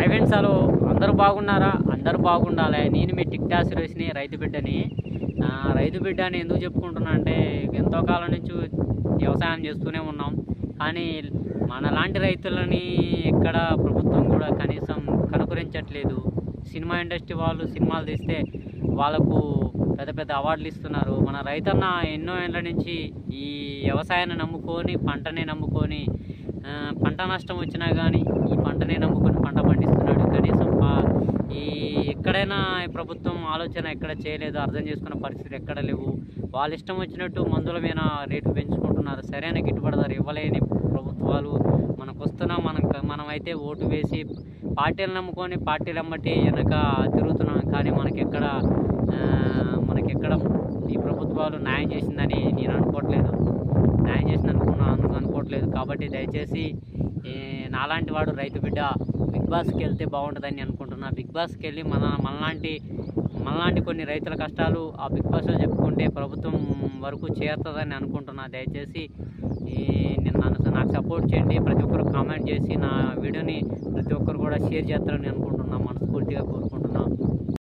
Hi friends, hello. అందరూ బాగున్నారా? అందరూ బాగుండాలి. నేను మీ టిక్టా సురేష్ని, రైతు బిడ్డని. రైతు బిడ్డ అని ఎందుకు చెప్పుకుంటున్నా అంటే, ఎంతో కాలం నుంచి వ్యవసాయం చేస్తూనే ఉన్నాం. కానీ మనలాంటి రైతులని ఎక్కడ ప్రభుత్వం కూడా కనీసం కనుకరించట్లేదు. సినిమా ఇండస్ట్రీ వాళ్ళు సినిమాలు తీస్తే వాళ్ళకు పెద్ద పెద్ద అవార్డులు ఇస్తున్నారు. మన రైతన్న ఎన్నో ఏళ్ళ నుంచి ఈ వ్యవసాయాన్ని నమ్ముకొని, పంటనే నమ్ముకొని, పంట నష్టం వచ్చినా కానీ ఈ పంటనే నమ్ముకొని పంట పండిస్తున్నాడు. కనీసం ఈ ఎక్కడైనా ప్రభుత్వం ఆలోచన ఎక్కడ చేయలేదు, అర్థం చేసుకున్న పరిస్థితులు ఎక్కడ లేవు. వాళ్ళ ఇష్టం వచ్చినట్టు మందుల మీద రేట్లు పెంచుకుంటున్నారు. సరైన గిట్టుబాటు ధర ఇవ్వలేని ప్రభుత్వాలు మనకు వస్తున్నా మనమైతే ఓటు వేసి పార్టీలు నమ్ముకొని పార్టీలు ఎమ్మటి వెనక తిరుగుతున్నాం. కానీ మనకెక్కడ ఈ ప్రభుత్వాలు న్యాయం చేసిందని నేను అనుకోవట్లేదు, న్యాయం చేసింది అనుకోవట్లేదు. కాబట్టి దయచేసి నాలాంటి వాడు రైతు బిడ్డ బిగ్ బాస్కి వెళ్తే బాగుంటుందని అనుకుంటున్నా. బిగ్ బాస్కి వెళ్ళి మనలాంటి కొన్ని రైతుల కష్టాలు ఆ బిగ్ బాస్లో చెప్పుకుంటే ప్రభుత్వం వరకు చేరుతుందని అనుకుంటున్నా. దయచేసి నాకు సపోర్ట్ చేయండి. ప్రతి ఒక్కరు కామెంట్ చేసి నా వీడియోని ప్రతి ఒక్కరు కూడా షేర్ చేస్తారని అనుకుంటున్నా, మనస్ఫూర్తిగా కోరుకుంటున్నా.